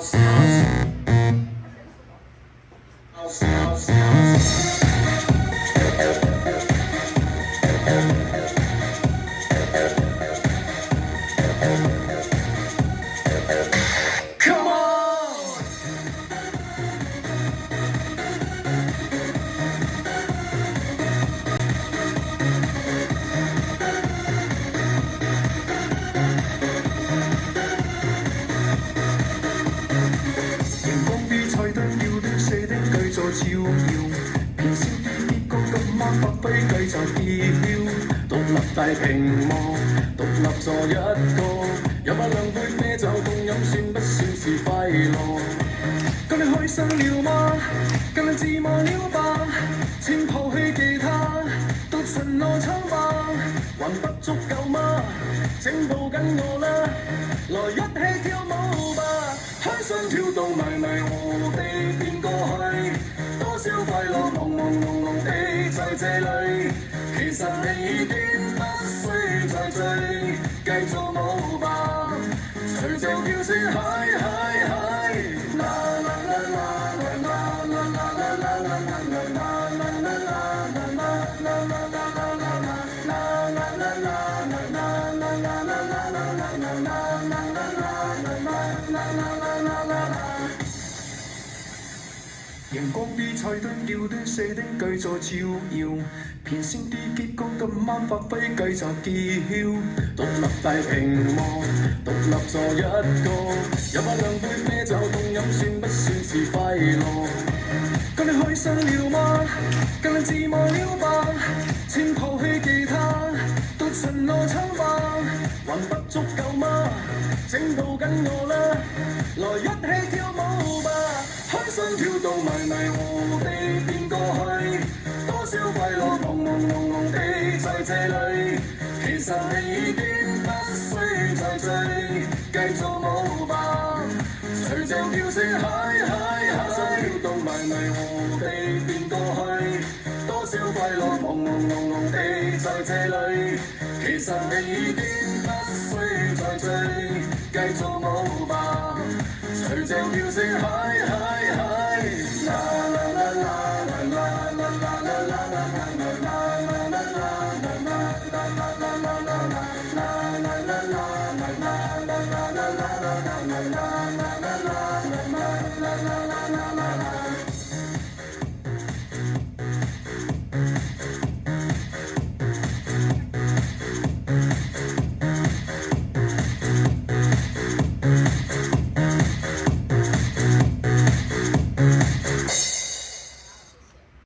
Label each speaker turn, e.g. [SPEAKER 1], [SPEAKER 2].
[SPEAKER 1] 熒光比賽得要的射的繼續照耀，燃燒的結果今晚發揮繼續結囂，獨立大屏幕，獨立坐一個，有把兩杯啤酒共飲算不算是快樂？今你開心了嗎？今你自罵了吧？請拋棄吉他，獨巡邏唱吧，還不足夠嗎？請抱緊我啦，來一起跳舞吧！海上跳到迷迷糊地變過去，多少快樂朦朦朧朧地在這裏。其實你已經不需再追，繼續舞吧，隨着叫聲嗨嗨嗨，啦啦啦啦啦啦啦啦啦啦啦啦啦啦熒光比賽的要的射的繼續照耀，片線的結局今晚發揮繼續結囂，獨立大屏幕，獨立坐一個，有把兩杯啤酒共飲算不算是快樂？今你開心了嗎？今你自罵了吧？請拋棄吉他，獨巡邏唱吧，還不足夠嗎？請抱緊我啦，來一起跳舞吧！海上跳到迷迷糊地變過去，多少快樂朦朦朧朧地在這裏。其實你已經不需再追，繼續舞吧，隨着叫聲嗨嗨嗨，跳到迷迷糊地變過去，多少快樂朦朦朧朧地在這裏。其實你已經不需再追，繼續舞吧，隨着叫聲嗨嗨嗨，啦啦啦啦啦啦啦啦啦啦啦啦啦啦啦。